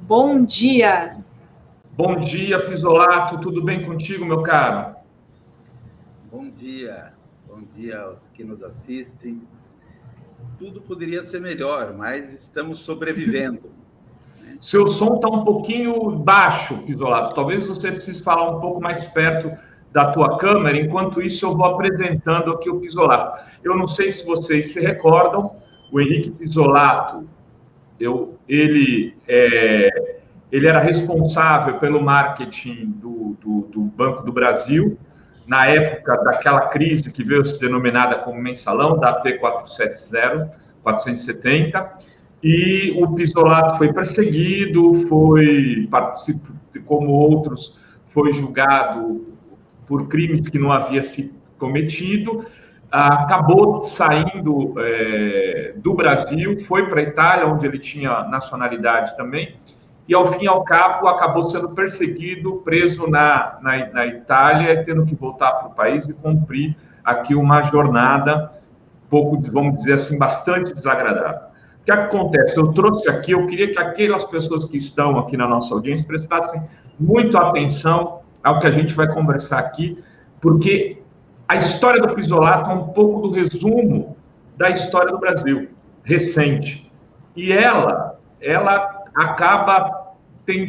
Bom dia. Bom dia, Pisolato. Tudo bem contigo, meu caro? Bom dia aos que nos assistem. Tudo poderia ser melhor, mas estamos sobrevivendo. Seu som está um pouquinho baixo, Pisolato. Talvez você precise falar um pouco mais perto da tua câmera. Enquanto isso, eu vou apresentando aqui o Pisolato. Eu não sei se vocês se recordam, o Henrique Pisolato, ele era responsável pelo marketing do Banco do Brasil, na época daquela crise que veio se denominada como mensalão, da AP 470, e o Pisolato foi perseguido, como outros, foi julgado por crimes que não havia se cometido, acabou saindo do Brasil, foi para a Itália, onde ele tinha nacionalidade também, e ao fim e ao cabo acabou sendo perseguido, preso na Itália, tendo que voltar para o país e cumprir aqui uma jornada pouco, vamos dizer assim, bastante desagradável. O que acontece? Eu trouxe aqui, eu queria que aquelas pessoas que estão aqui na nossa audiência prestassem muito atenção ao que a gente vai conversar aqui, porque a história do Pisolato é um pouco do resumo da história do Brasil, recente. E ela acaba tem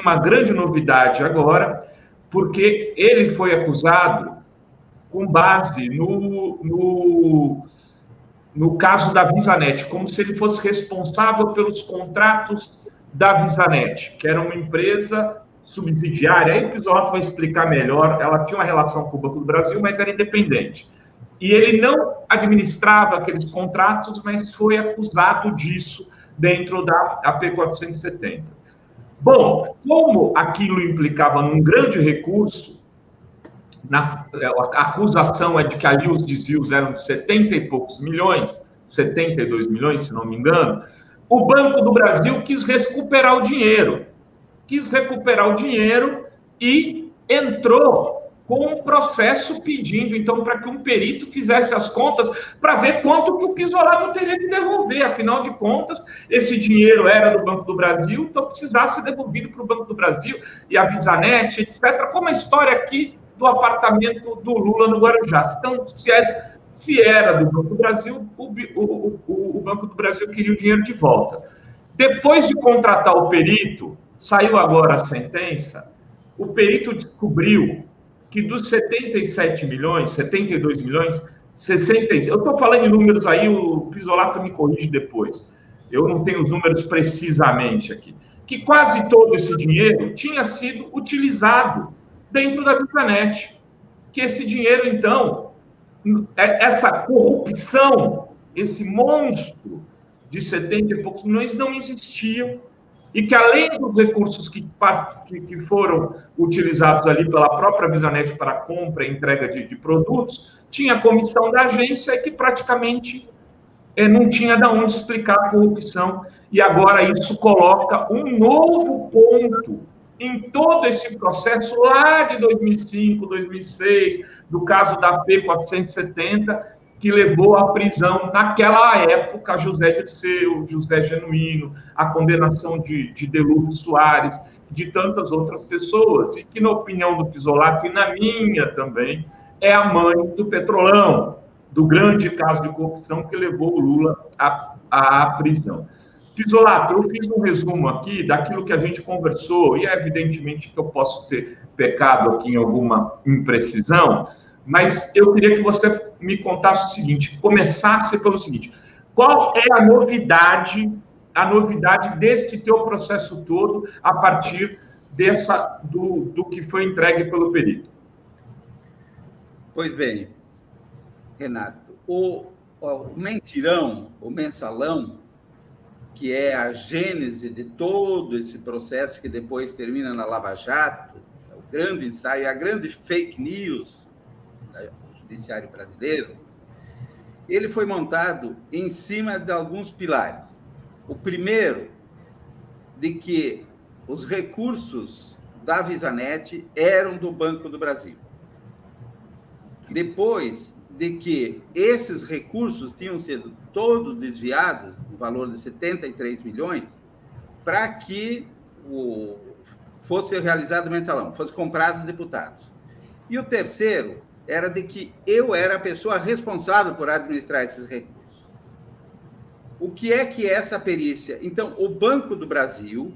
uma grande novidade agora, porque ele foi acusado com base no caso da Visanet, como se ele fosse responsável pelos contratos da Visanet, que era uma empresa subsidiária. Aí o Pisolato vai explicar melhor. Ela tinha uma relação com o Banco do Brasil, mas era independente. E ele não administrava aqueles contratos, mas foi acusado disso dentro da AP 470. Bom, como aquilo implicava num grande recurso, a acusação é de que ali os desvios eram de 70 e poucos milhões, 72 milhões, se não me engano, o Banco do Brasil quis recuperar o dinheiro e entrou com um processo pedindo, então, para que um perito fizesse as contas para ver quanto que o Pisolato teria que devolver. Afinal de contas, esse dinheiro era do Banco do Brasil, então precisasse ser devolvido para o Banco do Brasil e a Visanet, etc. Como a história aqui do apartamento do Lula no Guarujá. Então, se era do Banco do Brasil, o Banco do Brasil queria o dinheiro de volta. Depois de contratar o perito, saiu agora a sentença, o perito descobriu que dos 77 milhões, 72 milhões, 66... Eu estou falando em números aí, o Pisolato me corrige depois. Eu não tenho os números precisamente aqui. Que quase todo esse dinheiro tinha sido utilizado dentro da Visanet. Que esse dinheiro, então, essa corrupção, esse monstro de 70 e poucos milhões não existiam, e que além dos recursos que foram utilizados ali pela própria Visanet para a compra e entrega de produtos, tinha a comissão da agência que praticamente não tinha de onde explicar a corrupção, e agora isso coloca um novo ponto em todo esse processo lá de 2005, 2006, do caso da P470, que levou à prisão, naquela época, José Dirceu, José Genuíno, a condenação de Delúbio Soares, de tantas outras pessoas, e que, na opinião do Pisolato, e na minha também, é a mãe do Petrolão, do grande caso de corrupção que levou o Lula à prisão. Pisolato, eu fiz um resumo aqui daquilo que a gente conversou, e é evidentemente que eu posso ter pecado aqui em alguma imprecisão, mas eu queria que você me contasse o seguinte, começasse pelo seguinte: qual é a novidade deste teu processo todo a partir do que foi entregue pelo perito? Pois bem, Renato, o mentirão, o mensalão, que é a gênese de todo esse processo que depois termina na Lava Jato, é o grande ensaio, a grande fake news do judiciário brasileiro, ele foi montado em cima de alguns pilares. O primeiro, de que os recursos da Visanet eram do Banco do Brasil. Depois de que esses recursos tinham sido todos desviados, no valor de 73 milhões, para que fosse realizado o mensalão, fosse comprado deputados. E o terceiro era de que eu era a pessoa responsável por administrar esses recursos. O que é essa perícia? Então, o Banco do Brasil,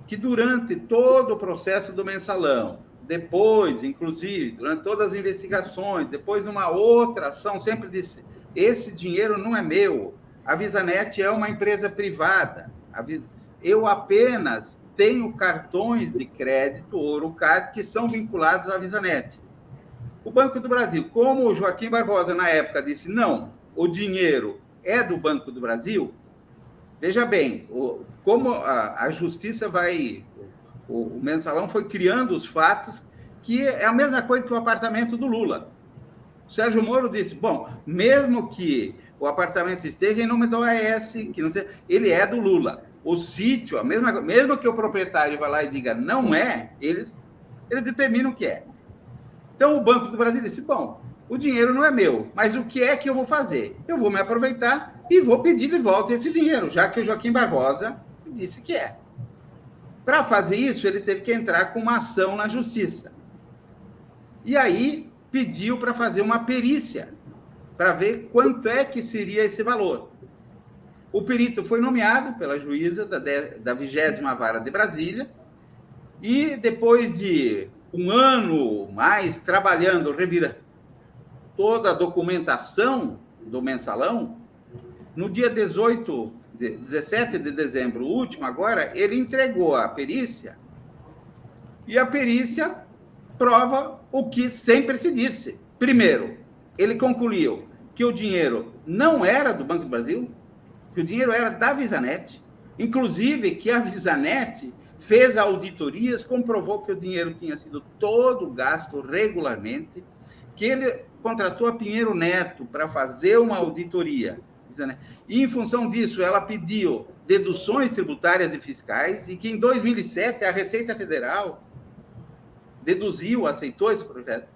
que durante todo o processo do mensalão, depois, inclusive, durante todas as investigações, depois numa outra ação, sempre disse, esse dinheiro não é meu, a VisaNet é uma empresa privada, eu apenas tenho cartões de crédito, Ourocard, que são vinculados à VisaNet. O Banco do Brasil, como o Joaquim Barbosa, na época, disse, não, o dinheiro é do Banco do Brasil, veja bem, como a justiça o mensalão foi criando os fatos, que é a mesma coisa que o apartamento do Lula. O Sérgio Moro disse, bom, mesmo que o apartamento esteja em nome do OAS, que não sei, ele é do Lula. O sítio, mesmo que o proprietário vá lá e diga não é, eles determinam o que é. Então, o Banco do Brasil disse, bom, o dinheiro não é meu, mas o que é que eu vou fazer? Eu vou me aproveitar e vou pedir de volta esse dinheiro, já que o Joaquim Barbosa disse que é. Para fazer isso, ele teve que entrar com uma ação na justiça. E aí, pediu para fazer uma perícia, para ver quanto é que seria esse valor. O perito foi nomeado pela juíza da 20ª Vara de Brasília, e depois de um ano mais trabalhando, revirando toda a documentação do mensalão, no dia 17 de dezembro último, agora, ele entregou a perícia, e a perícia prova o que sempre se disse. Primeiro, ele concluiu que o dinheiro não era do Banco do Brasil, que o dinheiro era da VisaNet, inclusive que a VisaNet fez auditorias, comprovou que o dinheiro tinha sido todo gasto regularmente, que ele contratou a Pinheiro Neto para fazer uma auditoria, e em função disso ela pediu deduções tributárias e fiscais, e que em 2007 a Receita Federal deduziu, aceitou esse projeto.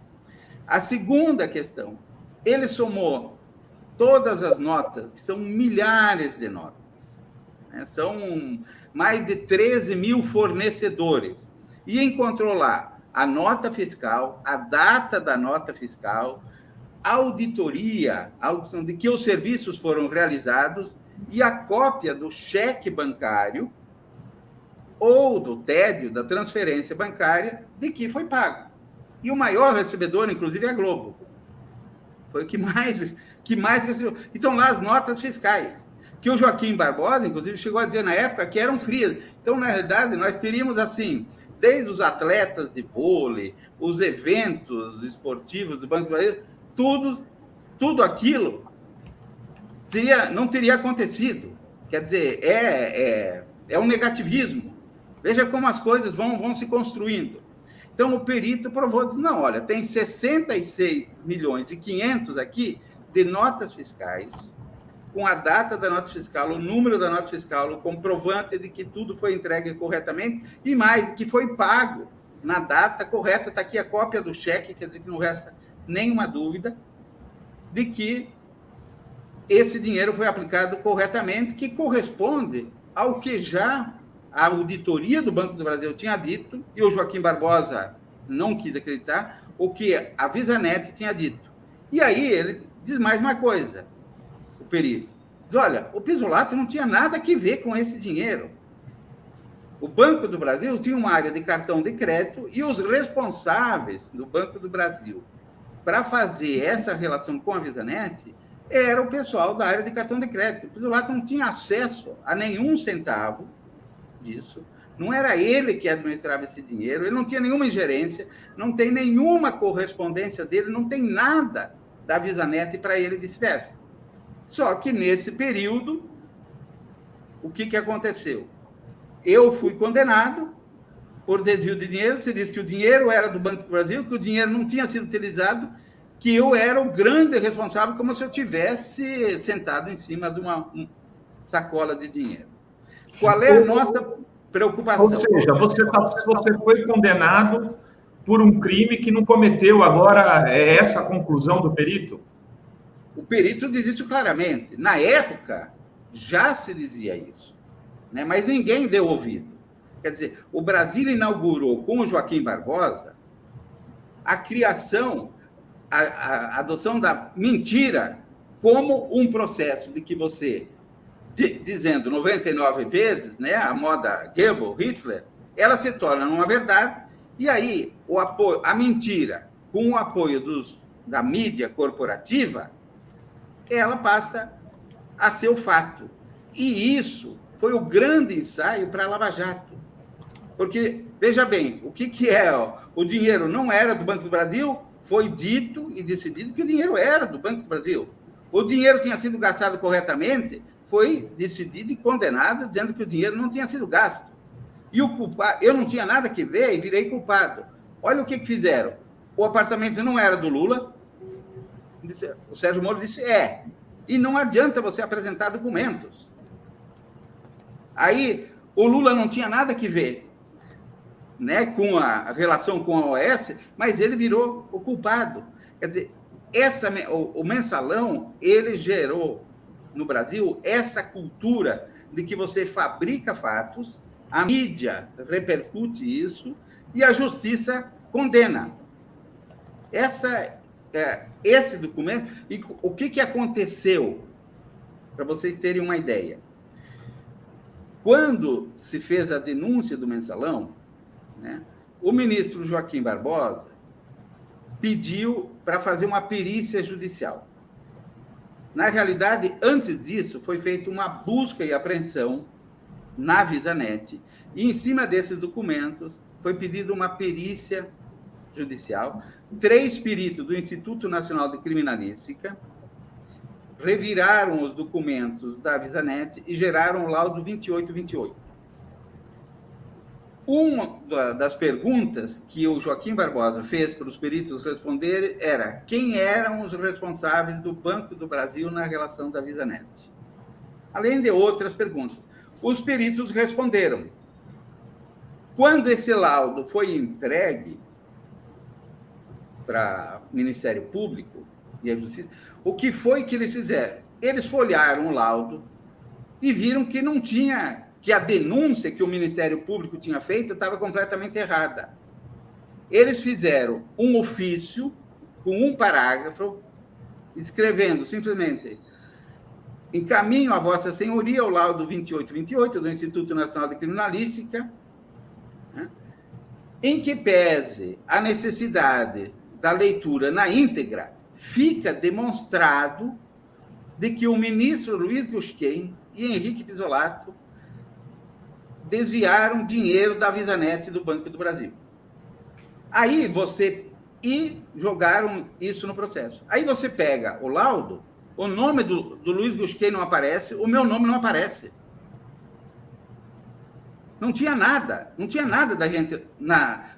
A segunda questão, ele somou todas as notas, que são milhares de notas, né? São mais de 13 mil fornecedores, e encontrou lá a nota fiscal, a data da nota fiscal, a audição de que os serviços foram realizados e a cópia do cheque bancário ou do tédio da transferência bancária de que foi pago. E o maior recebedor, inclusive, é a Globo. Foi o que mais recebeu. Então, lá as notas fiscais, que o Joaquim Barbosa, inclusive, chegou a dizer na época que eram frias. Então, na realidade, nós teríamos, assim, desde os atletas de vôlei, os eventos esportivos do Banco do Brasil, tudo aquilo não teria acontecido. Quer dizer, é um negativismo. Veja como as coisas vão se construindo. Então, o perito provou, não, olha, tem 66 milhões e 500 aqui de notas fiscais, com a data da nota fiscal, o número da nota fiscal, o comprovante de que tudo foi entregue corretamente, e mais, que foi pago na data correta. Está aqui a cópia do cheque, quer dizer que não resta nenhuma dúvida de que esse dinheiro foi aplicado corretamente, que corresponde ao que já a auditoria do Banco do Brasil tinha dito, e o Joaquim Barbosa não quis acreditar, o que a VisaNet tinha dito. E aí ele diz mais uma coisa, o perito. Diz, olha, o Pisolato não tinha nada a ver com esse dinheiro. O Banco do Brasil tinha uma área de cartão de crédito, e os responsáveis do Banco do Brasil para fazer essa relação com a VisaNet era o pessoal da área de cartão de crédito. O Pisolato não tinha acesso a nenhum centavo disso, não era ele que administrava esse dinheiro, ele não tinha nenhuma ingerência, não tem nenhuma correspondência dele, não tem nada da VisaNet para ele e vice-versa. Só que nesse período, o que aconteceu? Eu fui condenado por desvio de dinheiro, você disse que o dinheiro era do Banco do Brasil, que o dinheiro não tinha sido utilizado, que eu era o grande responsável, como se eu tivesse sentado em cima de uma sacola de dinheiro. Qual é a nossa preocupação? Ou seja, você foi condenado por um crime que não cometeu. Agora, é essa a conclusão do perito? O perito diz isso claramente. Na época, já se dizia isso. né? Mas ninguém deu ouvido. Quer dizer, o Brasil inaugurou com o Joaquim Barbosa a criação, a adoção da mentira como um processo de que você, dizendo 99 vezes, né, a moda Goebbels, Hitler, ela se torna uma verdade, e aí a mentira, com o apoio da mídia corporativa, ela passa a ser o fato. E isso foi o grande ensaio para a Lava Jato. Porque, veja bem, o que é? O dinheiro não era do Banco do Brasil, foi dito e decidido que o dinheiro era do Banco do Brasil. O dinheiro tinha sido gastado corretamente, foi decidido e condenado, dizendo que o dinheiro não tinha sido gasto. E o culpado, eu não tinha nada que ver e virei culpado. Olha o que fizeram. O apartamento não era do Lula. O Sérgio Moro disse, e não adianta você apresentar documentos. Aí, o Lula não tinha nada que ver, né, com a relação com a OAS, mas ele virou o culpado. Quer dizer, o mensalão, ele gerou no Brasil essa cultura de que você fabrica fatos, a mídia repercute isso e a justiça condena. Esse documento... E o que aconteceu? Para vocês terem uma ideia. Quando se fez a denúncia do mensalão, né, o ministro Joaquim Barbosa pediu para fazer uma perícia judicial. Na realidade, antes disso, foi feita uma busca e apreensão na VisaNet, e em cima desses documentos foi pedida uma perícia judicial. 3 peritos do Instituto Nacional de Criminalística reviraram os documentos da VisaNet e geraram o laudo 2828. Uma das perguntas que o Joaquim Barbosa fez para os peritos responderem era quem eram os responsáveis do Banco do Brasil na relação da VisaNet. Além de outras perguntas. Os peritos responderam. Quando esse laudo foi entregue para o Ministério Público e a Justiça, o que foi que eles fizeram? Eles folhearam o laudo e viram que não tinha... que a denúncia que o Ministério Público tinha feito estava completamente errada. Eles fizeram um ofício com um parágrafo, escrevendo simplesmente: encaminho a Vossa Senhoria o laudo 2828 do Instituto Nacional de Criminalística, né, em que pese a necessidade da leitura na íntegra, fica demonstrado de que o ministro Luiz Gusquem e Henrique Pizzolatto desviaram dinheiro da VisaNet e do Banco do Brasil. Aí e jogaram isso no processo. Aí você pega o laudo, o nome do Luiz Gusquem não aparece, o meu nome não aparece. Não tinha nada da gente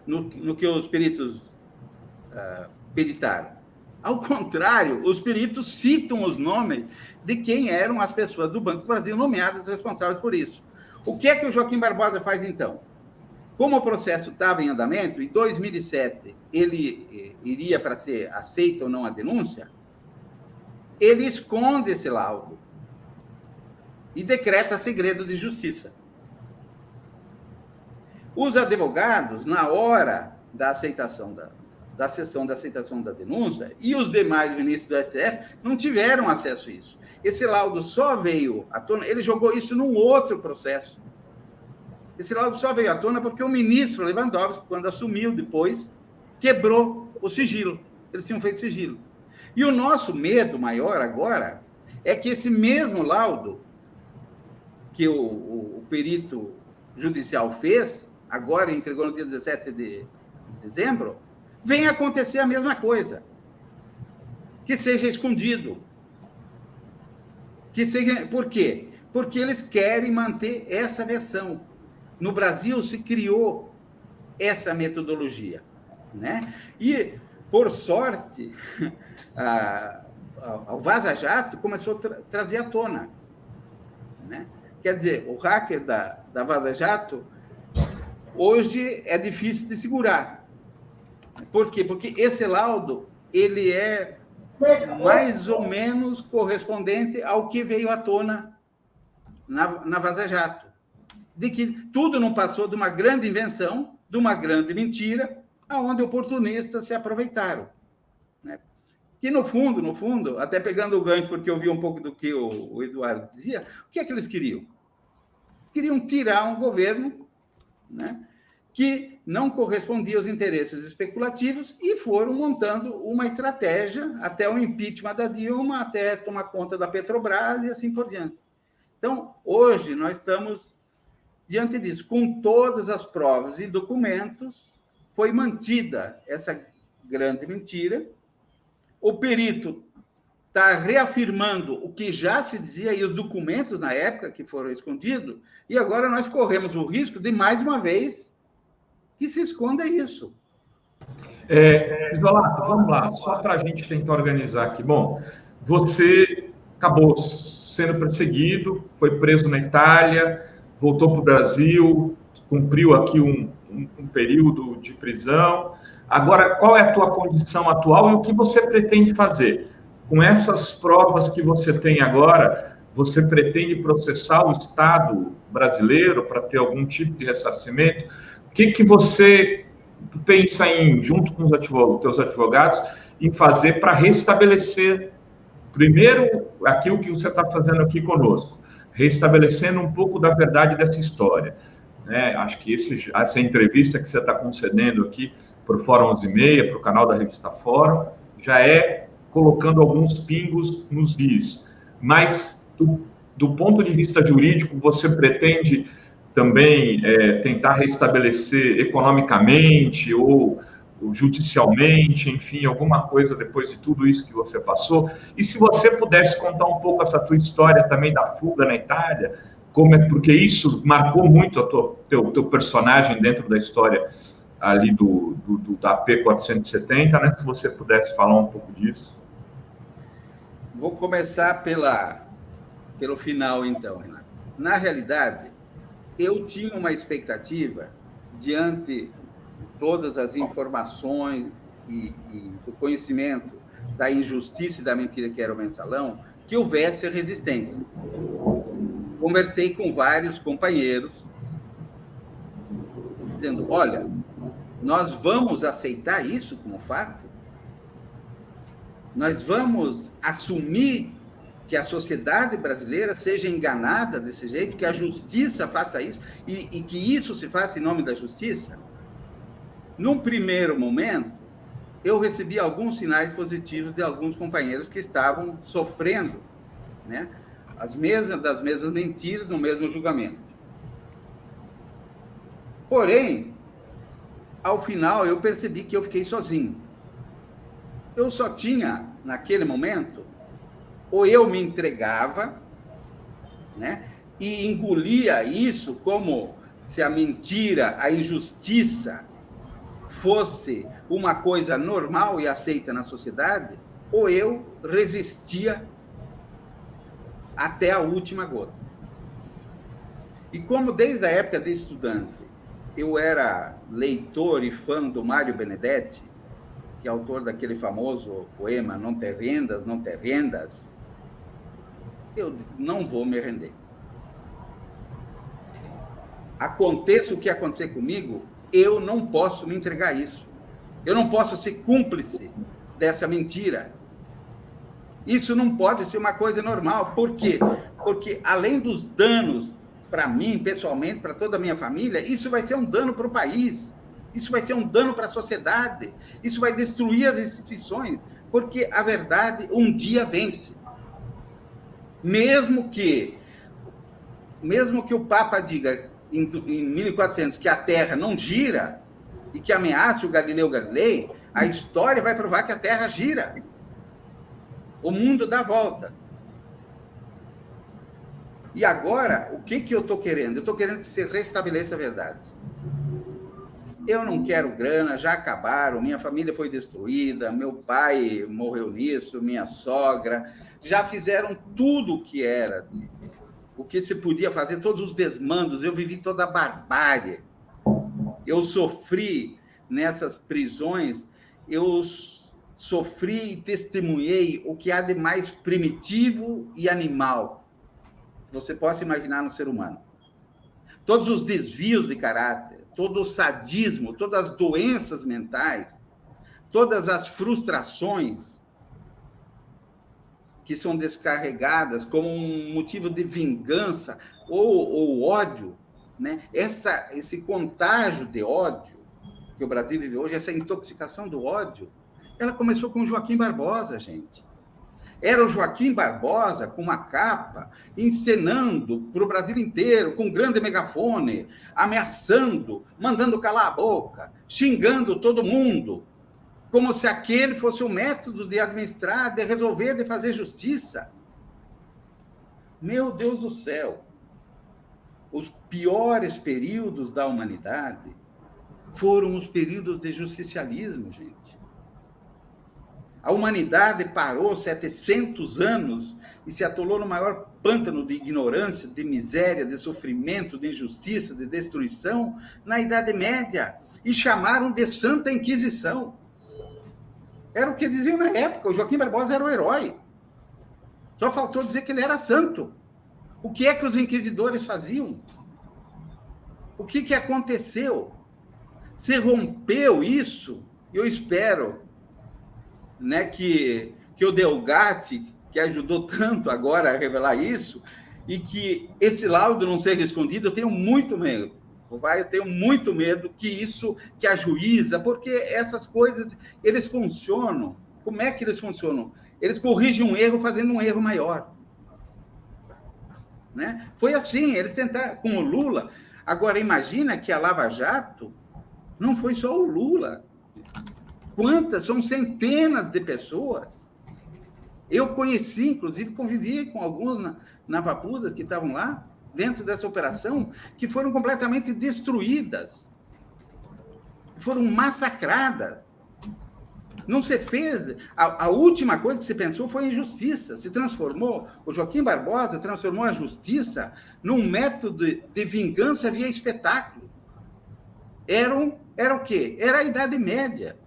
no que os peritos peritaram. Ao contrário, os peritos citam os nomes de quem eram as pessoas do Banco do Brasil nomeadas responsáveis por isso. O que é que o Joaquim Barbosa faz, então? Como o processo estava em andamento, em 2007 ele iria para ser aceita ou não a denúncia, ele esconde esse laudo e decreta segredo de justiça. Os advogados, na hora da aceitação da sessão de aceitação da denúncia, e os demais ministros do STF não tiveram acesso a isso. Esse laudo só veio à tona, ele jogou isso num outro processo. Esse laudo só veio à tona porque o ministro Lewandowski, quando assumiu depois, quebrou o sigilo. Eles tinham feito sigilo. E o nosso medo maior agora é que esse mesmo laudo que o perito judicial fez, agora entregou no dia 17 de dezembro, venha acontecer a mesma coisa. Que seja escondido. Por quê? Porque eles querem manter essa versão. No Brasil se criou essa metodologia, né? E, por sorte, o Vaza Jato começou a trazer à tona, né? Quer dizer, o hacker da Vaza Jato hoje é difícil de segurar. Por quê? Porque esse laudo ele é mais ou menos correspondente ao que veio à tona na Vaza Jato. de que tudo não passou de uma grande invenção, de uma grande mentira, aonde oportunistas se aproveitaram, né? Que, no fundo, até pegando o gancho, porque eu vi um pouco do que o Eduardo dizia, o que é que eles queriam? Eles queriam tirar um governo, né, que não correspondia aos interesses especulativos e foram montando uma estratégia até o impeachment da Dilma, até tomar conta da Petrobras e assim por diante. Então, hoje, nós estamos diante disso. Com todas as provas e documentos, foi mantida essa grande mentira. O perito está reafirmando o que já se dizia e os documentos na época que foram escondidos, e agora nós corremos o risco de, mais uma vez, que se esconda isso. Isolato, vamos lá, só para a gente tentar organizar aqui. Bom, você acabou sendo perseguido, foi preso na Itália, voltou para o Brasil, cumpriu aqui um período de prisão. Agora, qual é a tua condição atual e o que você pretende fazer? Com essas provas que você tem agora, você pretende processar o Estado brasileiro para ter algum tipo de ressarcimento? O que você pensa em, junto com os teus advogados, em fazer para restabelecer, primeiro, aquilo que você está fazendo aqui conosco, restabelecendo um pouco da verdade dessa história, né? Acho que essa entrevista que você está concedendo aqui para o Fórum 11h30, para o canal da Revista Fórum, já é colocando alguns pingos nos is. Mas, do ponto de vista jurídico, você pretende também tentar restabelecer economicamente ou judicialmente, enfim, alguma coisa depois de tudo isso que você passou? E se você pudesse contar um pouco essa tua história também da fuga na Itália, porque isso marcou muito teu personagem dentro da história ali da P470, né? Se você pudesse falar um pouco disso. Vou começar pelo final, então, Renato. Na realidade, eu tinha uma expectativa, diante de todas as informações e do conhecimento da injustiça e da mentira que era o mensalão, que houvesse resistência. Conversei com vários companheiros, dizendo, olha, nós vamos aceitar isso como fato? Nós vamos assumir que a sociedade brasileira seja enganada desse jeito, que a justiça faça isso, e que isso se faça em nome da justiça? Num primeiro momento, eu recebi alguns sinais positivos de alguns companheiros que estavam sofrendo, né, das mesmas mentiras no mesmo julgamento. Porém, ao final, eu percebi que eu fiquei sozinho. Eu só tinha, naquele momento, ou eu me entregava, né, e engolia isso como se a mentira, a injustiça fosse uma coisa normal e aceita na sociedade, ou eu resistia até a última gota. E como desde a época de estudante eu era leitor e fã do Mário Benedetti, que é autor daquele famoso poema Não te rendas, não te rendas, eu não vou me render. Aconteça o que acontecer comigo, eu não posso me entregar a isso. Eu não posso ser cúmplice dessa mentira. Isso não pode ser uma coisa normal. Por quê? Porque, além dos danos para mim, pessoalmente, para toda a minha família, isso vai ser um dano para o país. Isso vai ser um dano para a sociedade. Isso vai destruir as instituições. Porque a verdade um dia vence. Mesmo que o Papa diga em 1400 que a Terra não gira e que ameace o Galileu Galilei, a história vai provar que a Terra gira. O mundo dá voltas. E agora, o que eu estou querendo? Eu estou querendo que se restabeleça a verdade. Eu não quero grana, já acabaram, minha família foi destruída, meu pai morreu nisso, minha sogra, já fizeram tudo o que era, o que se podia fazer, todos os desmandos, eu vivi toda a barbárie. Eu sofri nessas prisões, eu sofri e testemunhei o que há de mais primitivo e animal você possa imaginar no ser humano. todos os desvios de caráter, todo o sadismo, todas as doenças mentais, todas as frustrações que são descarregadas como um motivo de vingança ou ódio, né? Esse contágio de ódio que o Brasil vive hoje, essa intoxicação do ódio, ela começou com Joaquim Barbosa, gente. Era o Joaquim Barbosa com uma capa, encenando para o Brasil inteiro, com um grande megafone, ameaçando, mandando calar a boca, xingando todo mundo, como se aquele fosse o método de administrar, de resolver, de fazer justiça. Meu Deus do céu! Os piores períodos da humanidade foram os períodos de justicialismo, gente. A humanidade parou 700 anos e se atolou no maior pântano de ignorância, de miséria, de sofrimento, de injustiça, de destruição na Idade Média e chamaram de Santa Inquisição. Era o que diziam na época, o Joaquim Barbosa era o herói. Só faltou dizer que ele era santo. O que é que os inquisidores faziam? O que aconteceu? Se rompeu isso, eu espero, né, que o Delgatti, que ajudou tanto agora a revelar isso, e que esse laudo não seja escondido, eu tenho muito medo. Eu tenho muito medo que a juíza, porque essas coisas, eles funcionam. Como é que eles funcionam? Eles corrigem um erro fazendo um erro maior. Né? Foi assim, eles tentaram, com o Lula. Agora, imagina que a Lava Jato não foi só o Lula. Quantas? São centenas de pessoas. Eu conheci, inclusive, convivi com alguns na Papuda que estavam lá, dentro dessa operação, que foram completamente destruídas, foram massacradas. Não se fez... A última coisa que se pensou foi em justiça. Se transformou... O Joaquim Barbosa transformou a justiça num método de vingança via espetáculo. Era o quê? Era a Idade Média.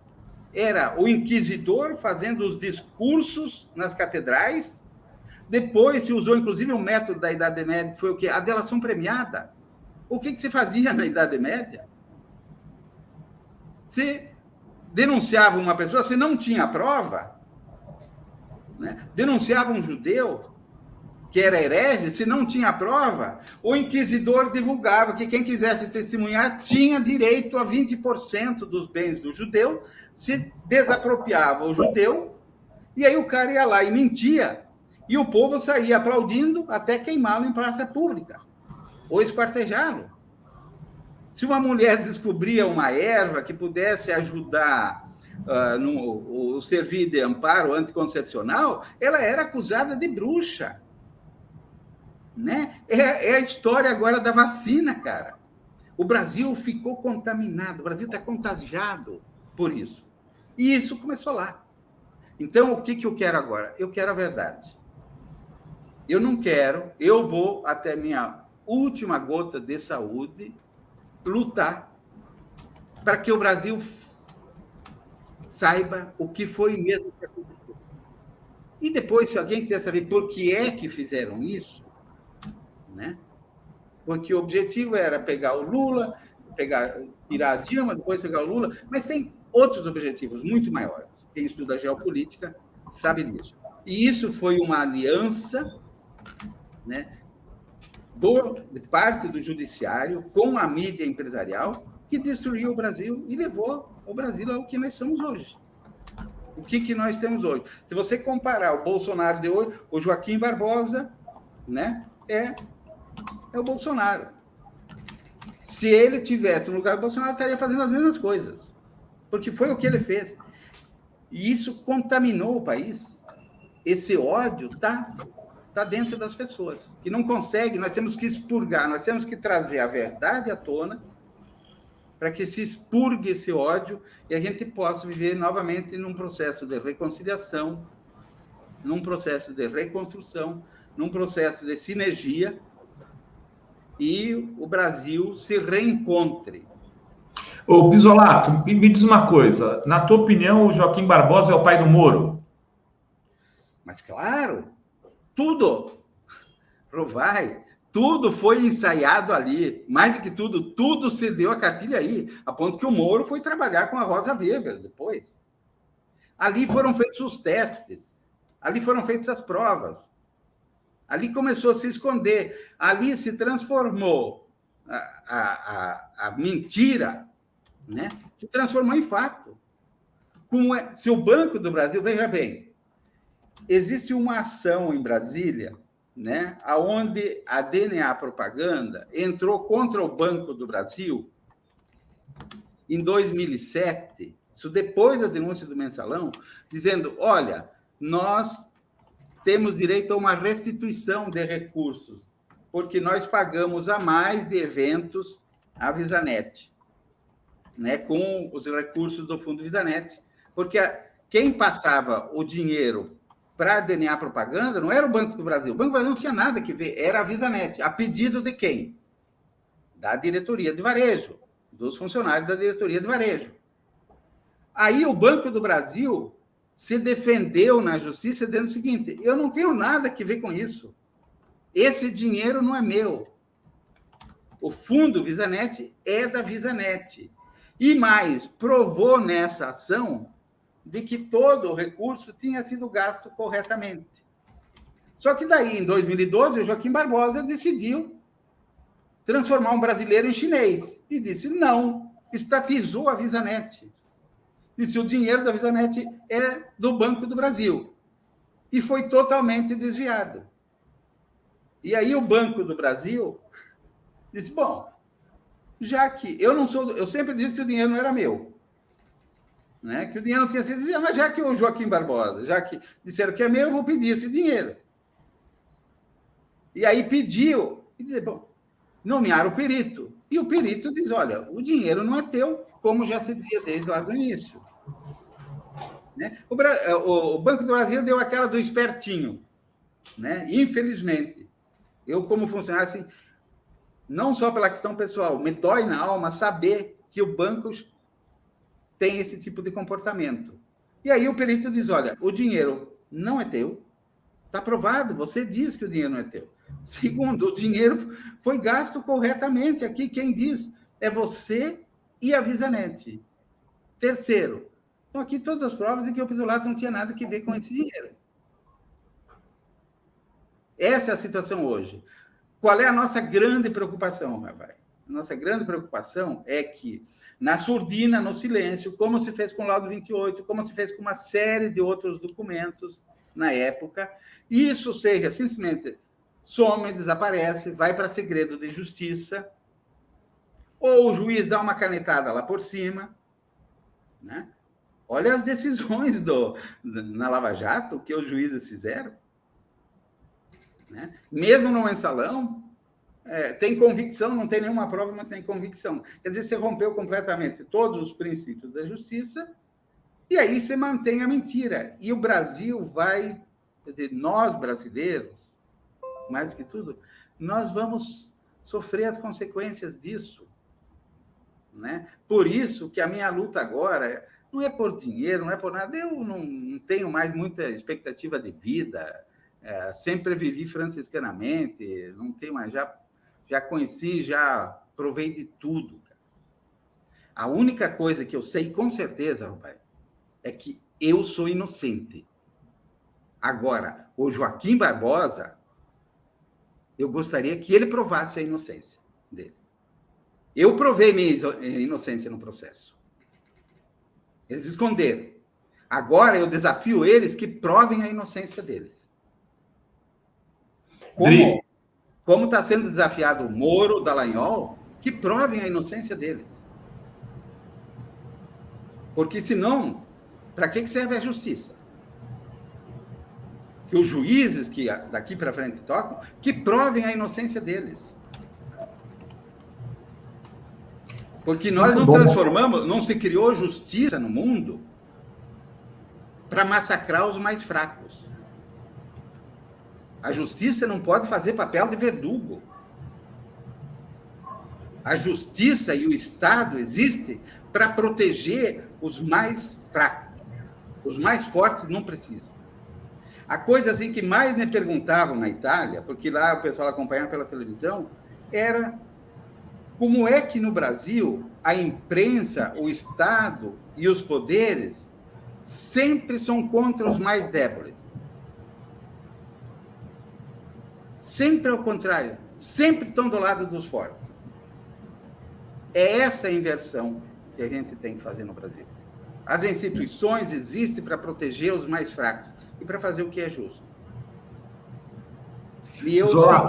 Era o inquisidor fazendo os discursos nas catedrais. Depois se usou, inclusive, um método da Idade Média, que foi o quê? A delação premiada. O que se fazia na Idade Média? Se denunciava uma pessoa, se não tinha prova, né? Denunciava um judeu que era herege, se não tinha prova, o inquisidor divulgava que quem quisesse testemunhar tinha direito a 20% dos bens do judeu, se desapropriava o judeu, e aí o cara ia lá e mentia, e o povo saía aplaudindo até queimá-lo em praça pública, ou esquartejá-lo. Se uma mulher descobria uma erva que pudesse ajudar o servir de amparo anticoncepcional, ela era acusada de bruxa. Né? É a história agora da vacina, cara. O Brasil ficou contaminado, o Brasil está contagiado por isso. E isso começou lá. Então, o que eu quero agora? Eu quero a verdade. Eu não quero, eu vou até minha última gota de saúde lutar para que o Brasil saiba o que foi mesmo que aconteceu. E depois, se alguém quiser saber por que é que fizeram isso, né? Porque o objetivo era pegar o Lula, tirar a Dilma, depois pegar o Lula, mas tem outros objetivos muito maiores. Quem estuda geopolítica sabe disso. E isso foi uma aliança, né, de parte do judiciário com a mídia empresarial que destruiu o Brasil e levou o Brasil ao que nós somos hoje. O que nós temos hoje? Se você comparar o Bolsonaro de hoje, o Joaquim Barbosa, né, é o Bolsonaro. Se ele tivesse no lugar do Bolsonaro, estaria fazendo as mesmas coisas, porque foi o que ele fez. E isso contaminou o país. Esse ódio está dentro das pessoas, que não conseguem. Nós temos que expurgar, nós temos que trazer a verdade à tona para que se expurgue esse ódio e a gente possa viver novamente num processo de reconciliação, num processo de reconstrução, num processo de sinergia, e o Brasil se reencontre. Ô, Bisolato, me diz uma coisa. Na tua opinião, o Joaquim Barbosa é o pai do Moro? Mas, claro, tudo. Rovai, Tudo foi ensaiado ali. Mais do que tudo, tudo se deu a cartilha aí, a ponto que o Moro foi trabalhar com a Rosa Weber depois. Ali foram feitos os testes, ali foram feitas as provas, ali começou a se esconder, ali se transformou a mentira, né? Se transformou em fato. Se o Banco do Brasil, veja bem, existe uma ação em Brasília, né, onde a DNA Propaganda entrou contra o Banco do Brasil em 2007, isso depois da denúncia do Mensalão, dizendo, olha, nós temos direito a uma restituição de recursos, porque nós pagamos a mais de eventos à Visanet, né, com os recursos do Fundo Visanet, porque quem passava o dinheiro para a DNA Propaganda não era o Banco do Brasil. O Banco do Brasil não tinha nada que ver, era a Visanet. A pedido de quem? Da diretoria de varejo, dos funcionários da diretoria de varejo. Aí o Banco do Brasil se defendeu na justiça dizendo o seguinte, eu não tenho nada que ver com isso. Esse dinheiro não é meu. O fundo Visanet é da Visanet. E mais, provou nessa ação de que todo o recurso tinha sido gasto corretamente. Só que daí, em 2012, o Joaquim Barbosa decidiu transformar um brasileiro em chinês. E disse, não, estatizou a Visanet. Disse, o dinheiro da Visanet é do Banco do Brasil. E foi totalmente desviado. E aí o Banco do Brasil disse, bom, já que eu sempre disse que o dinheiro não era meu, né? Que o dinheiro não tinha sido desviado, mas já que o Joaquim Barbosa, já que disseram que é meu, eu vou pedir esse dinheiro. E aí pediu, e dizer, bom, nomearam o perito. E o perito diz, olha, o dinheiro não é teu, como já se dizia desde lá do início. Né? O Banco do Brasil deu aquela do espertinho, né? Infelizmente. Eu, como funcionário, assim, não só pela questão pessoal, me dói na alma saber que o banco tem esse tipo de comportamento. E aí o perito diz, olha, o dinheiro não é teu, está provado, você diz que o dinheiro não é teu. Segundo, o dinheiro foi gasto corretamente. Aqui quem diz é você e a Visanet. Terceiro, estão aqui todas as provas de que o Pisolato não tinha nada a ver com esse dinheiro. Essa é a situação hoje. Qual é a nossa grande preocupação, Rafael? A nossa grande preocupação é que, na surdina, no silêncio, como se fez com o laudo 28, como se fez com uma série de outros documentos na época, isso seja simplesmente some, desaparece, vai para segredo de justiça, ou o juiz dá uma canetada lá por cima, né? Olha as decisões na Lava Jato que os juízes fizeram. Né? Mesmo no mensalão, tem convicção, não tem nenhuma prova, mas tem convicção. Quer dizer, você rompeu completamente todos os princípios da justiça e aí você mantém a mentira. E o Brasil vai, quer dizer, nós brasileiros, mais do que tudo, nós vamos sofrer as consequências disso. Né? Por isso que a minha luta agora não é por dinheiro, não é por nada. Eu não tenho mais muita expectativa de vida, sempre vivi franciscanamente, não tenho mais, já conheci, já provei de tudo. Cara. A única coisa que eu sei com certeza, rapaz, é que eu sou inocente. Agora, o Joaquim Barbosa, eu gostaria que ele provasse a inocência dele. Eu provei minha inocência no processo. Eles esconderam. Agora eu desafio eles que provem a inocência deles. Como está sendo desafiado o Moro, o Dallagnol, que provem a inocência deles. Porque, senão, para que serve a justiça? Que os juízes que daqui para frente tocam, que provem a inocência deles. Porque nós não transformamos, não se criou justiça no mundo para massacrar os mais fracos. A justiça não pode fazer papel de verdugo. A justiça e o Estado existem para proteger os mais fracos. Os mais fortes não precisam. A coisa assim que mais me perguntavam na Itália, porque lá o pessoal acompanhava pela televisão, era como é que no Brasil a imprensa, o Estado e os poderes sempre são contra os mais débeis. Sempre ao contrário, sempre estão do lado dos fortes. É essa a inversão que a gente tem que fazer no Brasil. As instituições existem para proteger os mais fracos e para fazer o que é justo. E eu Zola,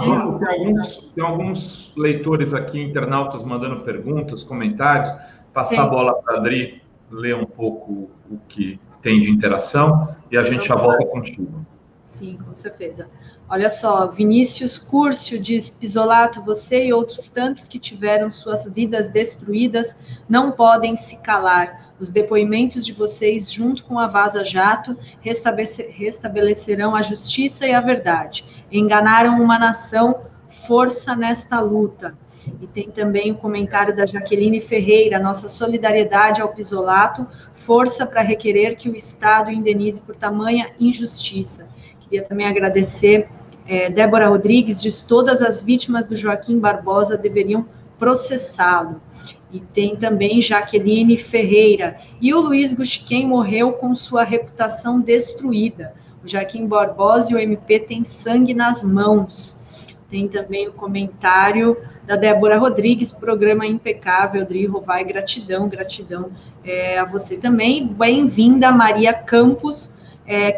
tem alguns leitores aqui, internautas, mandando perguntas, comentários. Passar a bola para a Adri, ler um pouco o que tem de interação e a gente já volta contigo. Sim, com certeza. Olha só, Vinícius Curcio diz: Pisolato, você e outros tantos que tiveram suas vidas destruídas não podem se calar. Os depoimentos de vocês, junto com a Vaza Jato, restabelecerão a justiça e a verdade. Enganaram uma nação, força nesta luta. E tem também o comentário da Jaqueline Ferreira: nossa solidariedade ao Pisolato, força para requerer que o Estado indenize por tamanha injustiça. Queria também agradecer Débora Rodrigues, diz: todas as vítimas do Joaquim Barbosa deveriam processá-lo. E tem também Jaqueline Ferreira: e o Luiz Gushiken morreu com sua reputação destruída. O Joaquim Barbosa e o MP têm sangue nas mãos. Tem também o comentário da Débora Rodrigues: programa impecável, Adri Rovai, gratidão a você também. Bem-vinda, Maria Campos,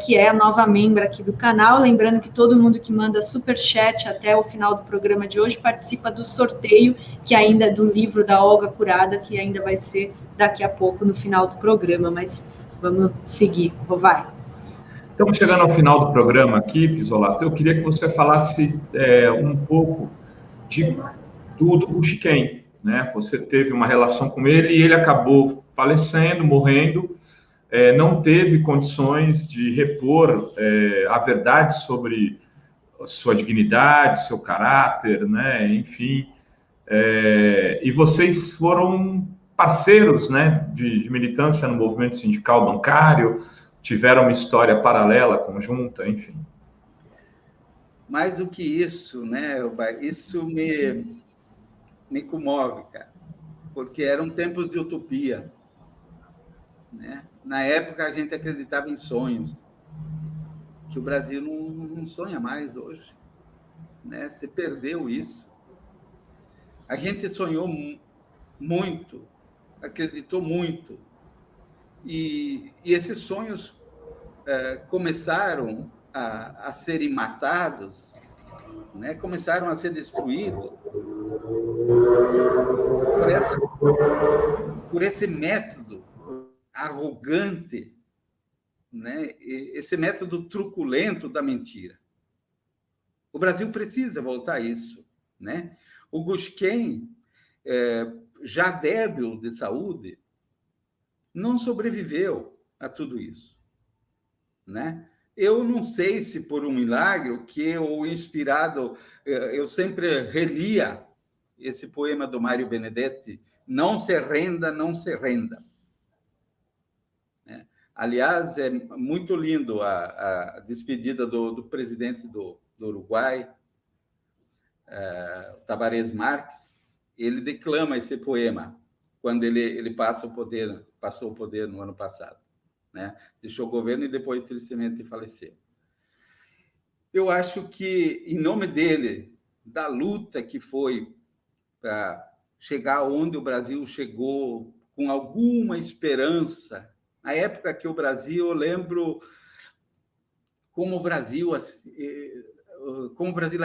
que é a nova membro aqui do canal. Lembrando que todo mundo que manda superchat até o final do programa de hoje participa do sorteio, que ainda é do livro da Olga Curada, que ainda vai ser daqui a pouco no final do programa, mas vamos seguir. Rovai. Estamos chegando ao final do programa aqui, Pisolato. Eu queria que você falasse um pouco do Gushiken, né? Você teve uma relação com ele e ele acabou falecendo, morrendo. Não teve condições de repor a verdade sobre sua dignidade, seu caráter, né? Enfim. E vocês foram parceiros, né, de militância no movimento sindical bancário, tiveram uma história paralela, conjunta, enfim. Mais do que isso, né, isso me comove, cara, porque eram tempos de utopia, né? Na época, a gente acreditava em sonhos, que o Brasil não sonha mais hoje, né? Você perdeu isso. A gente sonhou muito, acreditou muito, e esses sonhos começaram a serem matados, né? Começaram a ser destruídos por esse método arrogante, né? Esse método truculento da mentira. O Brasil precisa voltar a isso, né? O Gushiken, já débil de saúde, não sobreviveu a tudo isso, né? Eu não sei se por um milagre ou inspirado, eu sempre relia esse poema do Mário Benedetti: não se renda, não se renda. Aliás, é muito lindo a despedida do presidente do Uruguai, Tabaré Marques. Ele declama esse poema quando ele passou o poder no ano passado, né? Deixou o governo e depois, tristemente, faleceu. Eu acho que, em nome dele, da luta que foi para chegar onde o Brasil chegou, com alguma esperança. Na época que o Brasil, eu lembro como o Brasil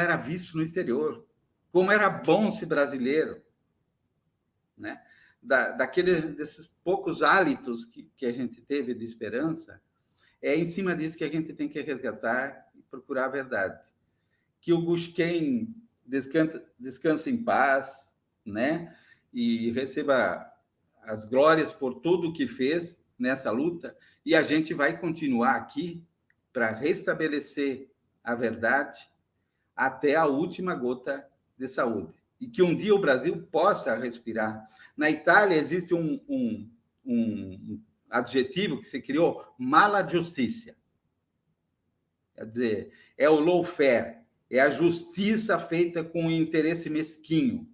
era visto no exterior, como era bom ser brasileiro, né? Desses poucos hálitos que a gente teve de esperança, é em cima disso que a gente tem que resgatar e procurar a verdade. Que o Gushiken descanse em paz, né? E receba as glórias por tudo o que fez nessa luta, e a gente vai continuar aqui para restabelecer a verdade até a última gota de saúde. E que um dia o Brasil possa respirar. Na Itália existe um adjetivo que se criou: mala giustizia. Quer dizer, é o lawfare, é a justiça feita com interesse mesquinho.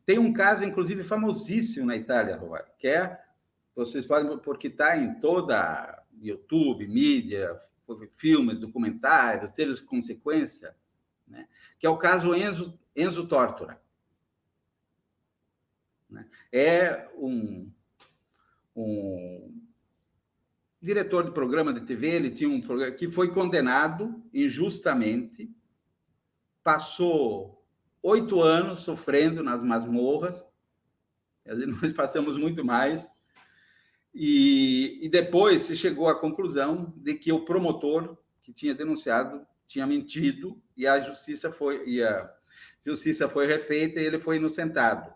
Tem um caso, inclusive, famosíssimo na Itália, que é, vocês podem, porque está em toda YouTube, mídia, filmes, documentários, teve consequência, né? Que é o caso Enzo Tortora. É um diretor de programa de TV, ele tinha um programa que foi condenado injustamente, passou 8 anos sofrendo nas masmorras, nós passamos muito mais, e depois se chegou à conclusão de que o promotor que tinha denunciado tinha mentido, e a justiça foi refeita e ele foi inocentado.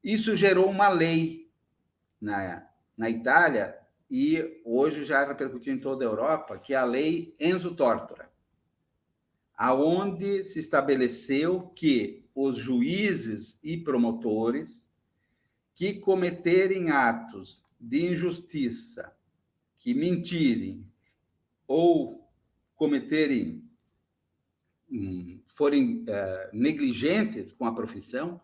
Isso gerou uma lei na Itália, e hoje já repercutiu em toda a Europa, que é a lei Enzo Tortora, aonde se estabeleceu que os juízes e promotores que cometerem atos de injustiça, que mentirem ou forem negligentes com a profissão,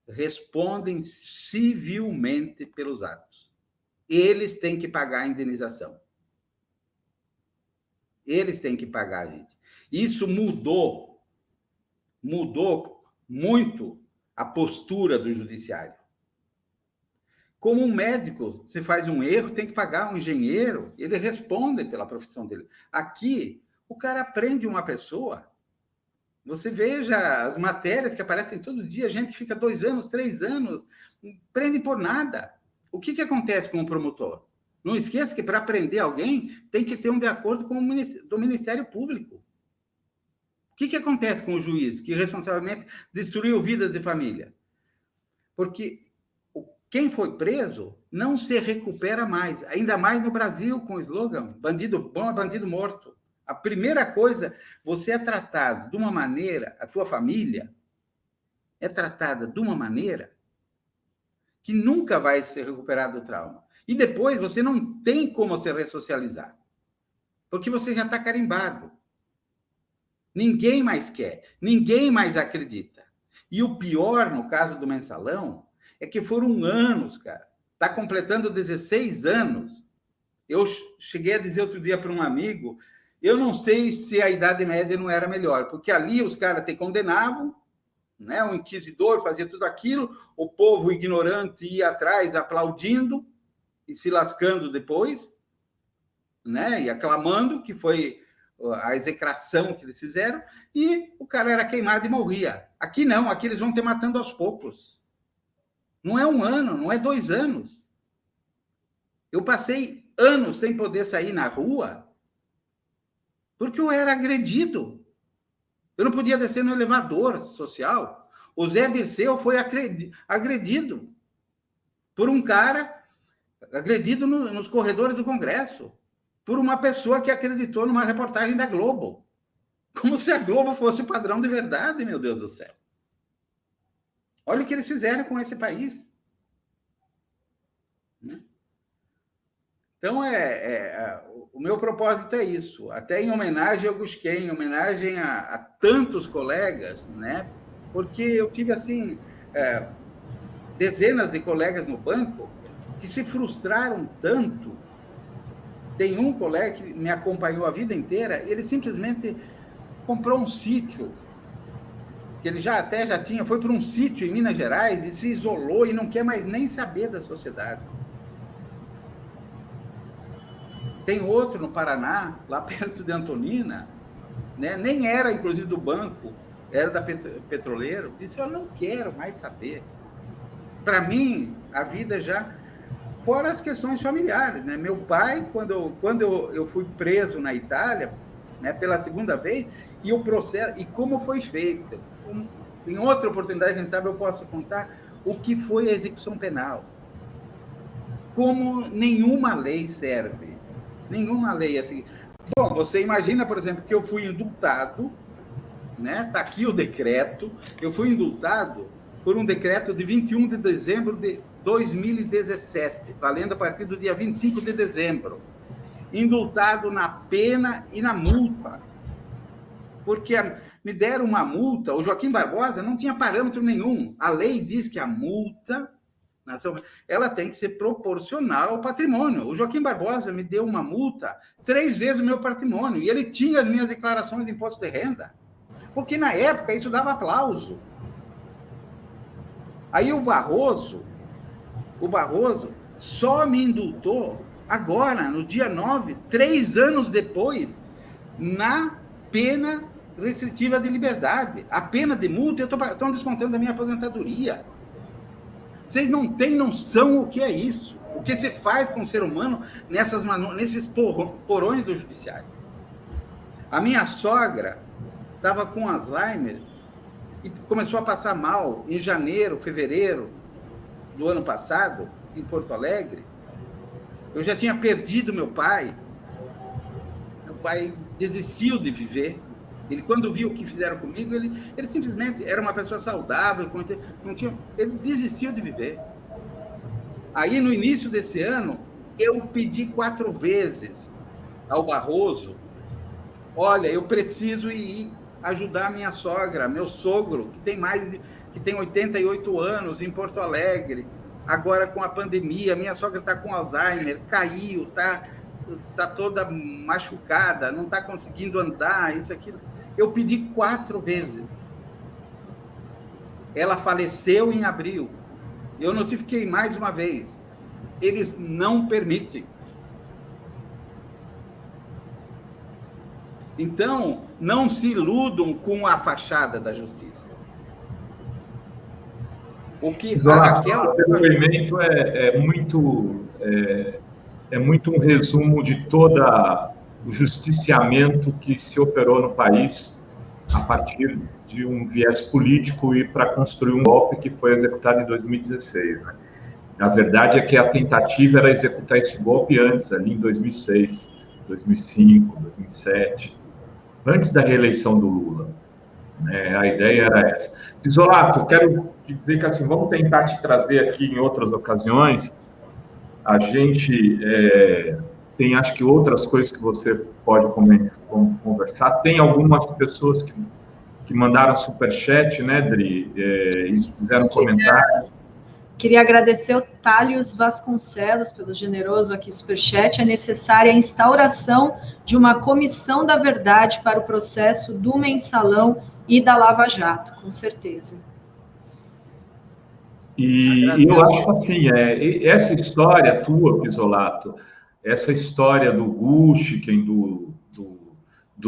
respondem civilmente pelos atos. Eles têm que pagar a indenização. Eles têm que pagar, gente. Isso mudou muito a postura do judiciário. Como um médico, se faz um erro, tem que pagar um engenheiro, ele responde pela profissão dele. Aqui, o cara prende uma pessoa. Você veja as matérias que aparecem todo dia, a gente fica 2 anos, 3 anos, prende por nada. O que acontece com o promotor? Não esqueça que para prender alguém tem que ter um de acordo com do Ministério Público. O que acontece com o juiz que responsavelmente destruiu vidas de família? Porque quem foi preso não se recupera mais, ainda mais no Brasil com o slogan bandido bom é bandido morto. A primeira coisa, você é tratado de uma maneira, a tua família é tratada de uma maneira que nunca vai se recuperar do trauma. E depois você não tem como se ressocializar, porque você já está carimbado. Ninguém mais quer, ninguém mais acredita. E o pior, no caso do Mensalão, é que foram anos, cara. Está completando 16 anos. Eu cheguei a dizer outro dia para um amigo, eu não sei se a Idade Média não era melhor, porque ali os caras te condenavam, né? O inquisidor fazia tudo aquilo, o povo ignorante ia atrás aplaudindo e se lascando depois, né? E aclamando, que foi a execração que eles fizeram, e o cara era queimado e morria. Aqui não, aqui eles vão te matando aos poucos. Não é 1 ano, não é 2 anos. Eu passei anos sem poder sair na rua porque eu era agredido. Eu não podia descer no elevador social. O Zé Dirceu foi agredido por um cara, agredido nos corredores do Congresso, por uma pessoa que acreditou numa reportagem da Globo. Como se a Globo fosse o padrão de verdade, meu Deus do céu. Olha o que eles fizeram com esse país. Então, o meu propósito é isso. Até em homenagem ao Gusquem, em homenagem a tantos colegas, né? Porque eu tive, assim, dezenas de colegas no banco que se frustraram tanto. Tem um colega que me acompanhou a vida inteira, ele simplesmente comprou um sítio, que ele já tinha, foi para um sítio em Minas Gerais e se isolou e não quer mais nem saber da sociedade. Tem outro no Paraná, lá perto de Antonina, né? Nem era, inclusive, do banco, era da Petroleiro, disse, eu não quero mais saber. Para mim, a vida já... Fora as questões familiares, né? Meu pai, quando eu fui preso na Itália, né, pela 2ª vez, e o processo, e como foi feito. Em outra oportunidade, quem sabe, eu posso contar o que foi a execução penal. Como nenhuma lei serve. Nenhuma lei assim. Bom, você imagina, por exemplo, que eu fui indultado, né? Está aqui o decreto. Eu fui indultado por um decreto de 21 de dezembro de 2017, valendo a partir do dia 25 de dezembro. indultado na pena e na multa. Porque me deram uma multa, o Joaquim Barbosa não tinha parâmetro nenhum. A lei diz que a multa, ela tem que ser proporcional ao patrimônio. O Joaquim Barbosa me deu uma multa 3 vezes o meu patrimônio, e ele tinha as minhas declarações de imposto de renda. Porque, na época, isso dava aplauso. Aí o Barroso só me indultou agora, no dia 9, 3 anos depois, na pena restritiva de liberdade. A pena de multa, estão descontando da minha aposentadoria. Vocês não têm noção o que é isso. O que se faz com o ser humano nesses porões do judiciário. A minha sogra estava com Alzheimer e começou a passar mal em janeiro, fevereiro do ano passado, em Porto Alegre. Eu já tinha perdido meu pai. Meu pai desistiu de viver. Ele, quando viu o que fizeram comigo, ele simplesmente era uma pessoa saudável, ele desistiu de viver. Aí, no início desse ano, eu pedi 4 vezes ao Barroso: olha, eu preciso ir ajudar minha sogra, meu sogro, que tem 88 anos, em Porto Alegre. Agora, com a pandemia, minha sogra está com Alzheimer, caiu, está toda machucada, não está conseguindo andar, isso, aquilo. Eu pedi 4 vezes. Ela faleceu em abril. Eu notifiquei mais uma vez. Eles não permitem. Então, não se iludam com a fachada da justiça. O que o depoimento é muito um resumo de toda o justiciamento que se operou no país a partir de um viés político e para construir um golpe que foi executado em 2016. Né? A verdade é que a tentativa era executar esse golpe antes, ali em 2006, 2005, 2007, antes da reeleição do Lula. A ideia era essa. Pisolato, quero te dizer que assim, vamos tentar te trazer aqui em outras ocasiões. A gente tem, acho que, outras coisas que você pode conversar. Tem algumas pessoas que mandaram superchat, né, Dri? E fizeram comentário. Queria agradecer o Thales Vasconcelos pelo generoso aqui superchat. É necessária a instauração de uma comissão da verdade para o processo do Mensalão e da Lava Jato, com certeza. E eu acho assim, essa história tua, Pisolato, essa história do Gushiken, do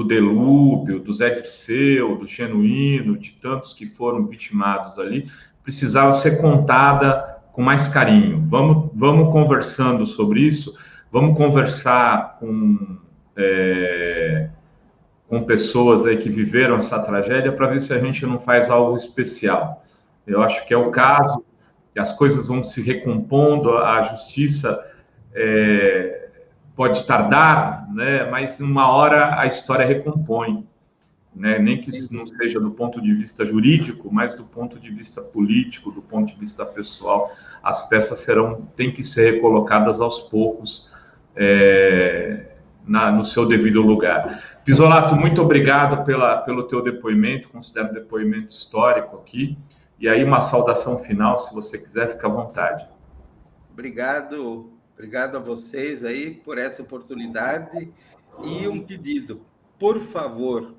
Delúbio, do Zé Dirceu, do Genuíno, de tantos que foram vitimados ali, precisava ser contada com mais carinho. Vamos conversando sobre isso, vamos conversar com pessoas aí que viveram essa tragédia para ver se a gente não faz algo especial. Eu acho que é o caso, que as coisas vão se recompondo, a justiça pode tardar, né, mas uma hora a história recompõe. Né? Nem que não seja do ponto de vista jurídico, mas do ponto de vista político, do ponto de vista pessoal, as peças têm que ser recolocadas aos poucos no seu devido lugar. Pisolato, muito obrigado pelo teu depoimento, considero um depoimento histórico aqui, e aí uma saudação final, se você quiser, fica à vontade. Obrigado a vocês aí por essa oportunidade, e um pedido: por favor,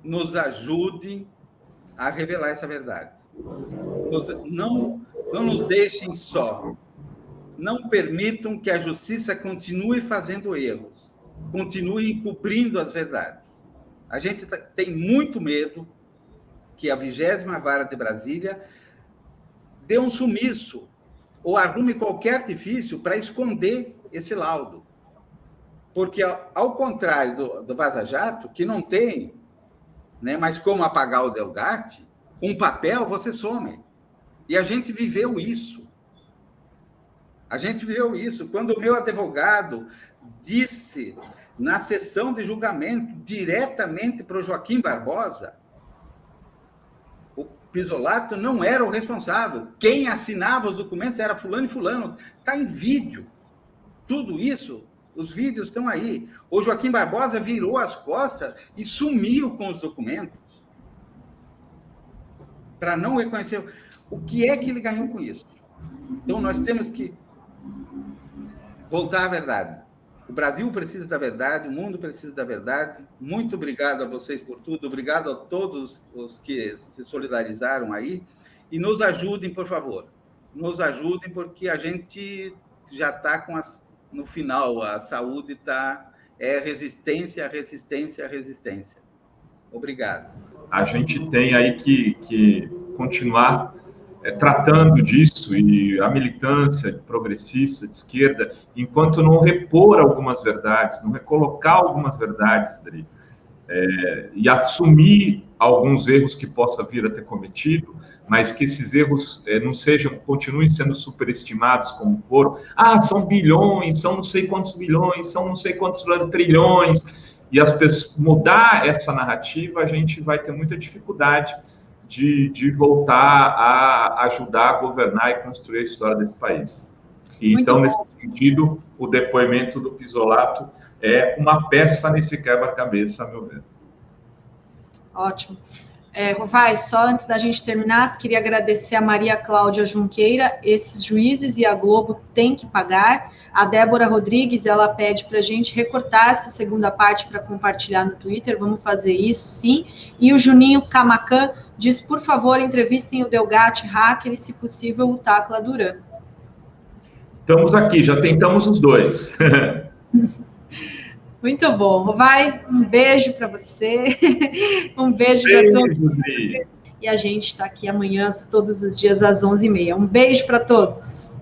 nos ajude a revelar essa verdade. Não nos deixem só. Não permitam que a justiça continue fazendo erros, continue encobrindo as verdades. A gente tem muito medo que a 20ª Vara de Brasília dê um sumiço ou arrume qualquer artifício para esconder esse laudo. Porque, ao contrário do Vaza Jato, que não tem, né, mas como apagar o Delgatti, um papel você some. E a gente viveu isso. Quando o meu advogado disse, na sessão de julgamento, diretamente para o Joaquim Barbosa, o Pisolato não era o responsável. Quem assinava os documentos era fulano e fulano. Está em vídeo. Tudo isso Os vídeos estão aí. O Joaquim Barbosa virou as costas e sumiu com os documentos para não reconhecer. O que é que ele ganhou com isso? Então, nós temos que voltar à verdade. O Brasil precisa da verdade, o mundo precisa da verdade. Muito obrigado a vocês por tudo, obrigado a todos os que se solidarizaram aí. E nos ajudem, por favor. Nos ajudem, porque a gente já está no final. A saúde está... É resistência, resistência, resistência. Obrigado. A gente tem aí que continuar tratando disso, e a militância progressista, de esquerda, enquanto não repor algumas verdades, não recolocar algumas verdades, Dri, e assumir alguns erros que possa vir a ter cometido, mas que esses erros não continuem sendo superestimados como foram. São bilhões, são não sei quantos bilhões, são não sei quantos trilhões, e as pessoas mudar essa narrativa, a gente vai ter muita dificuldade de voltar a ajudar a governar e construir a história desse país. E, então, nesse sentido, o depoimento do Pisolato é uma peça nesse quebra-cabeça, a meu ver. Ótimo. Rovai, só antes da gente terminar, queria agradecer a Maria Cláudia Junqueira. Esses juízes e a Globo têm que pagar. A Débora Rodrigues, ela pede para a gente recortar essa segunda parte para compartilhar no Twitter. Vamos fazer isso, sim. E o Juninho Camacan diz, por favor, entrevistem o Delgatti Hacker e, se possível, o Tacla Duran. Estamos aqui, já tentamos os dois. Muito bom. Rovai, um beijo para você. Um beijo para todos. E a gente está aqui amanhã, todos os dias, às 11h30. Um beijo para todos.